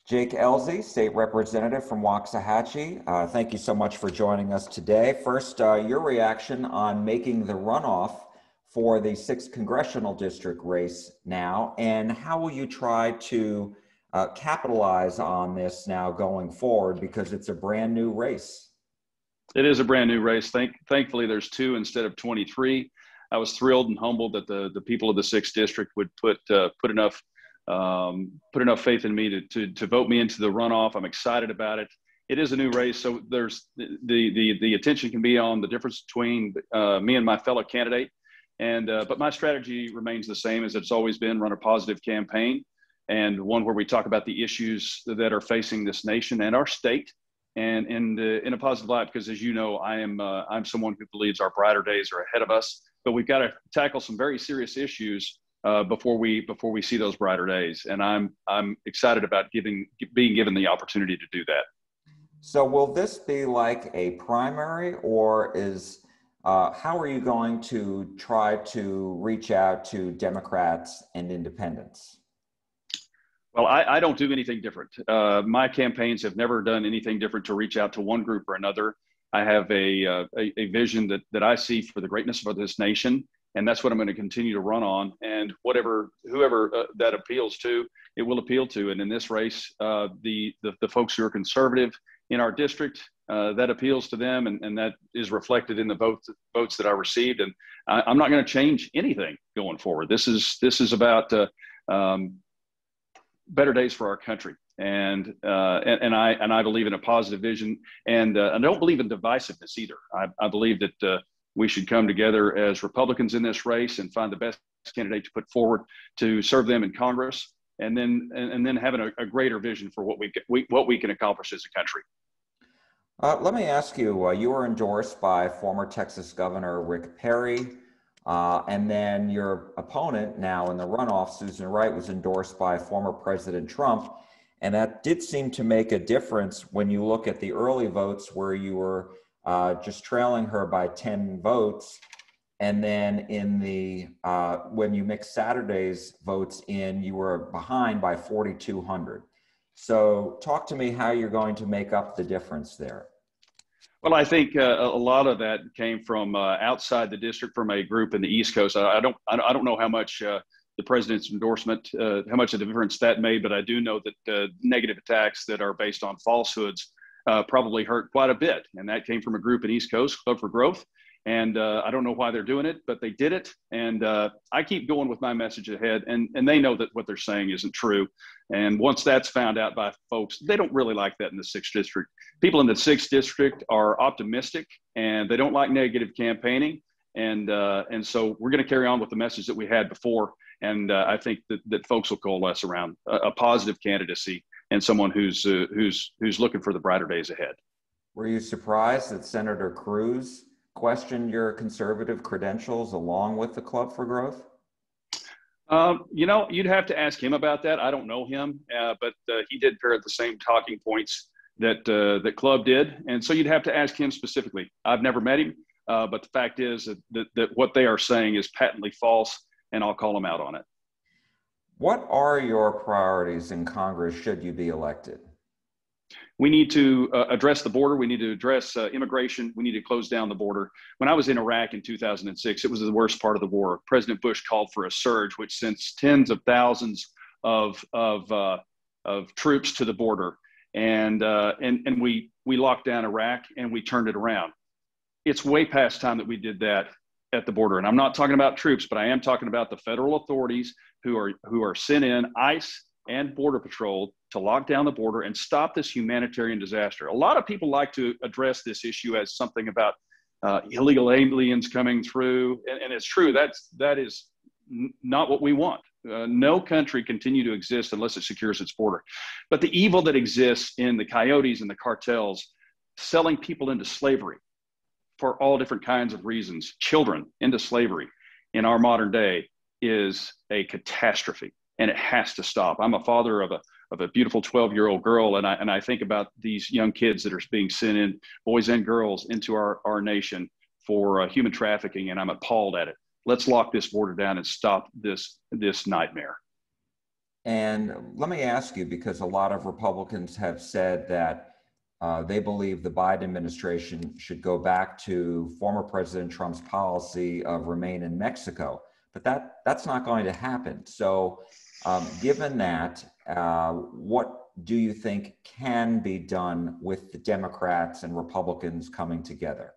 Jake Elzey, State Representative from Waxahachie. Thank you so much for joining us today. First, your reaction on making the runoff for the 6th Congressional District race now, and how will you try to capitalize on this now going forward, because it's a brand new race? It is a brand new race. Thankfully, there's 2 instead of 23. I was thrilled and humbled that the people of the 6th District would put enough faith in me to vote me into the runoff. I'm excited about it. It is a new race, so there's the attention can be on the difference between me and my fellow candidate, but my strategy remains the same as it's always been: run a positive campaign, and one where we talk about the issues that are facing this nation and our state, and in a positive light. Because as you know, I'm someone who believes our brighter days are ahead of us, but we've got to tackle some very serious issues before we see those brighter days. And I'm excited about being given the opportunity to do that. So will this be like a primary, or how are you going to try to reach out to Democrats and independents? Well, I don't do anything different. My campaigns have never done anything different to reach out to one group or another. I have a vision that I see for the greatness of this nation, and that's what I'm going to continue to run on. And whoever that appeals to, it will appeal to. And in this race, the folks who are conservative in our district, that appeals to them, and that is reflected in the votes that I received. And I'm not going to change anything going forward. This is about better days for our country. And I believe in a positive vision, and I don't believe in divisiveness either. I believe that we should come together as Republicans in this race and find the best candidate to put forward to serve them in Congress, and then having a greater vision for what we can accomplish as a country. Let me ask you, you were endorsed by former Texas Governor Rick Perry, and then your opponent now in the runoff, Susan Wright, was endorsed by former President Trump. And that did seem to make a difference when you look at the early votes, where you were just trailing her by 10 votes. And then when you mix Saturday's votes in, you were behind by 4,200. So talk to me how you're going to make up the difference there. Well, I think a lot of that came from outside the district, from a group in the East Coast. I don't know how much the president's endorsement, how much of a difference that made, but I do know that negative attacks that are based on falsehoods probably hurt quite a bit. And that came from a group in East Coast, Club for Growth. And I don't know why they're doing it, but they did it. And I keep going with my message ahead, and they know that what they're saying isn't true. And once that's found out by folks, they don't really like that in the 6th District. People in the 6th District are optimistic, and they don't like negative campaigning. And so we're going to carry on with the message that we had before. And I think that folks will coalesce around a positive candidacy and someone who's looking for the brighter days ahead. Were you surprised that Senator Cruz questioned your conservative credentials along with the Club for Growth? You'd have to ask him about that. I don't know him, but he did parrot the same talking points that Club did. And so you'd have to ask him specifically. I've never met him, but the fact is that what they are saying is patently false, and I'll call them out on it. What are your priorities in Congress should you be elected? We need to address the border. We need to address immigration. We need to close down the border. When I was in Iraq in 2006, it was the worst part of the war. President Bush called for a surge, which sent tens of thousands of troops to the border, and we locked down Iraq, and we turned it around. It's way past time that we did that at the border. And I'm not talking about troops, but I am talking about the federal authorities who are sent in, ICE and Border Patrol, to lock down the border and stop this humanitarian disaster. A lot of people like to address this issue as something about illegal aliens coming through, and it's true. That is not what we want. No country continue to exist unless it secures its border. But the evil that exists in the coyotes and the cartels selling people into slavery for all different kinds of reasons, children into slavery in our modern day, is a catastrophe, and it has to stop. I'm a father of a beautiful 12-year-old girl, and I think about these young kids that are being sent in, boys and girls, into our nation for human trafficking, and I'm appalled at it. Let's lock this border down and stop this nightmare. And let me ask you, because a lot of Republicans have said that they believe the Biden administration should go back to former President Trump's policy of remain in Mexico, but that's not going to happen. So given that, what do you think can be done with the Democrats and Republicans coming together?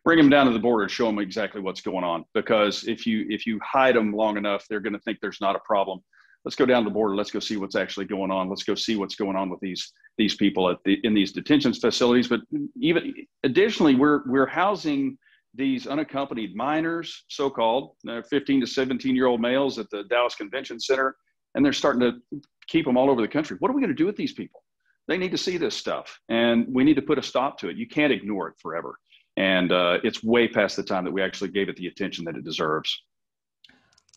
Bring them down to the border and show them exactly what's going on. Because if you hide them long enough, they're going to think there's not a problem. Let's go down to the border. Let's go see what's actually going on. Let's go see what's going on with these people in these detention facilities. But even additionally, we're housing these unaccompanied minors, so-called 15 to 17-year-old males at the Dallas Convention Center, and they're starting to keep them all over the country. What are we going to do with these people? They need to see this stuff, and we need to put a stop to it. You can't ignore it forever. And it's way past the time that we actually gave it the attention that it deserves.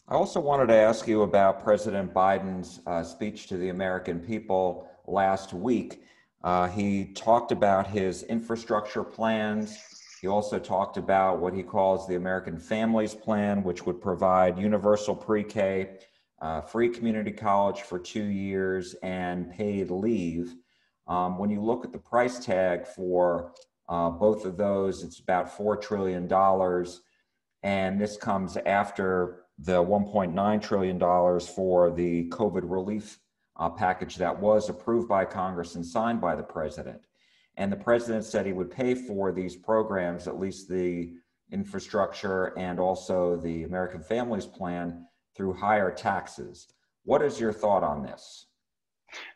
I also wanted to ask you about President Biden's speech to the American people last week. He talked about his infrastructure plans. He also talked about what he calls the American Families Plan, which would provide universal pre-K, free community college for 2 years, and paid leave. When you look at the price tag for both of those, it's about $4 trillion. And this comes after the $1.9 trillion for the COVID relief package that was approved by Congress and signed by the president. And the president said he would pay for these programs, at least the infrastructure and also the American Families Plan, through higher taxes. What is your thought on this?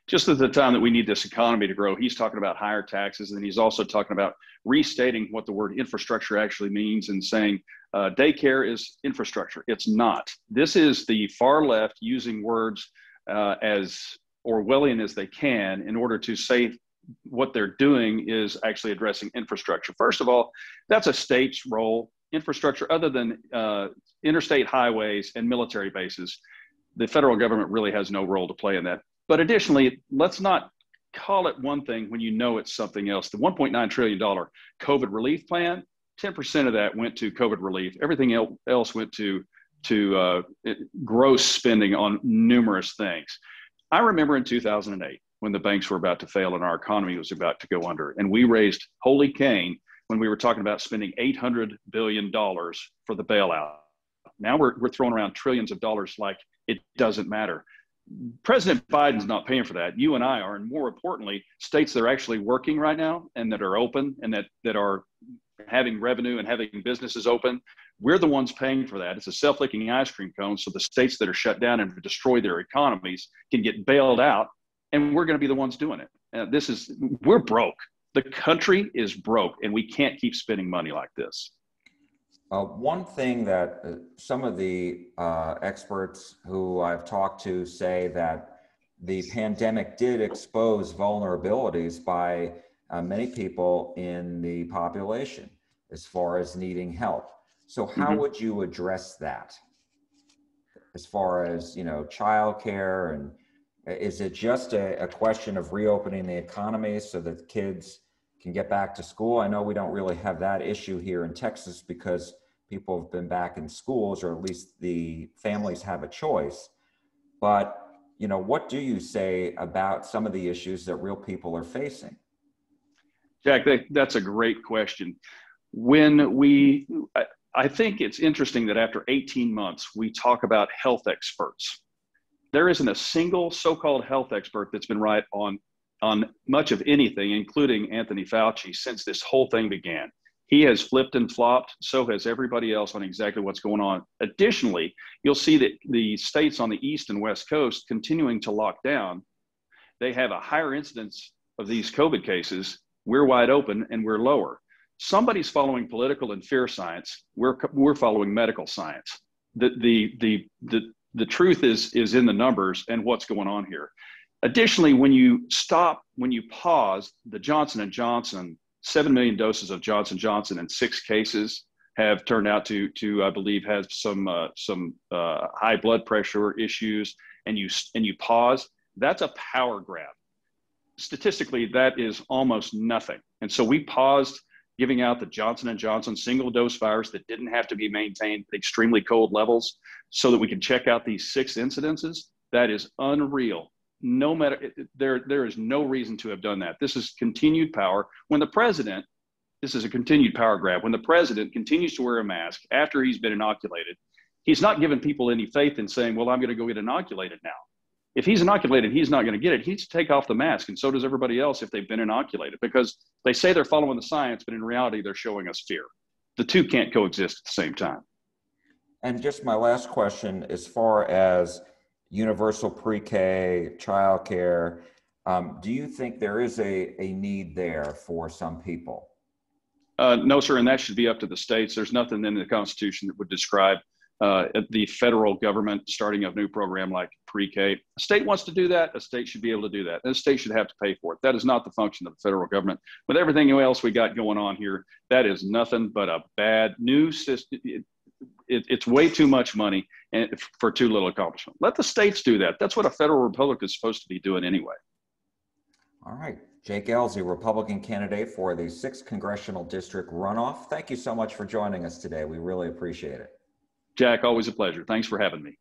Just at the time that we need this economy to grow, he's talking about higher taxes, and he's also talking about restating what the word infrastructure actually means and saying daycare is infrastructure. It's not. This is the far left using words as Orwellian as they can in order to say what they're doing is actually addressing infrastructure. First of all, that's a state's role. Infrastructure, other than interstate highways and military bases, the federal government really has no role to play in that. But additionally, let's not call it one thing when you know it's something else. The $1.9 trillion COVID relief plan, 10% of that went to COVID relief. Everything else went to gross spending on numerous things. I remember in 2008 when the banks were about to fail and our economy was about to go under, and we raised holy cane when we were talking about spending $800 billion for the bailout. Now we're throwing around trillions of dollars like it doesn't matter. President Biden's not paying for that. You and I are, and more importantly, states that are actually working right now and that are open and that are having revenue and having businesses open. We're the ones paying for that. It's a self-licking ice cream cone. So the states that are shut down and destroy their economies can get bailed out, and we're going to be the ones doing it. We're broke. The country is broke, and we can't keep spending money like this. One thing that some of the experts who I've talked to say that the pandemic did expose vulnerabilities by many people in the population as far as needing help. So how would you address that as far as, childcare, and is it just a question of reopening the economy so that kids can get back to school? I know we don't really have that issue here in Texas because people have been back in schools, or at least the families have a choice. But, what do you say about some of the issues that real people are facing? Jack, that's a great question. I think it's interesting that after 18 months, we talk about health experts. There isn't a single so-called health expert that's been right on much of anything, including Anthony Fauci, since this whole thing began. He has flipped and flopped. So has everybody else on exactly what's going on. Additionally, you'll see that the states on the East and West Coast continuing to lock down. They have a higher incidence of these COVID cases. We're wide open and we're lower. Somebody's following political and fear science. We're following medical science. The truth is in the numbers and what's going on here. Additionally, when you pause the Johnson & Johnson, 7 million doses of Johnson & Johnson in 6 cases have turned out to I believe, have some high blood pressure issues, and you pause, that's a power grab. Statistically, that is almost nothing. And so we paused giving out the Johnson & Johnson single dose virus that didn't have to be maintained at extremely cold levels so that we can check out these 6 incidences. That is unreal. No matter, there is no reason to have done that. This is continued power. When the president, this is a continued power grab. When the president continues to wear a mask after he's been inoculated, he's not giving people any faith in saying, well, I'm going to go get inoculated now. If he's inoculated, he's not going to get it. He needs to take off the mask, and so does everybody else if they've been inoculated, because they say they're following the science, but in reality, they're showing us fear. The two can't coexist at the same time. And just my last question, as far as universal pre-K, childcare, do you think there is a need there for some people? No, sir, and that should be up to the states. There's nothing in the Constitution that would describe the federal government starting a new program like pre-K. A state wants to do that, a state should be able to do that. And a state should have to pay for it. That is not the function of the federal government. With everything else we got going on here, that is nothing but a bad new system. It's way too much money and for too little accomplishment. Let the states do that. That's what a federal republic is supposed to be doing anyway. All right. Jake Ellzey, Republican candidate for the 6th Congressional District runoff. Thank you so much for joining us today. We really appreciate it. Jack, always a pleasure. Thanks for having me.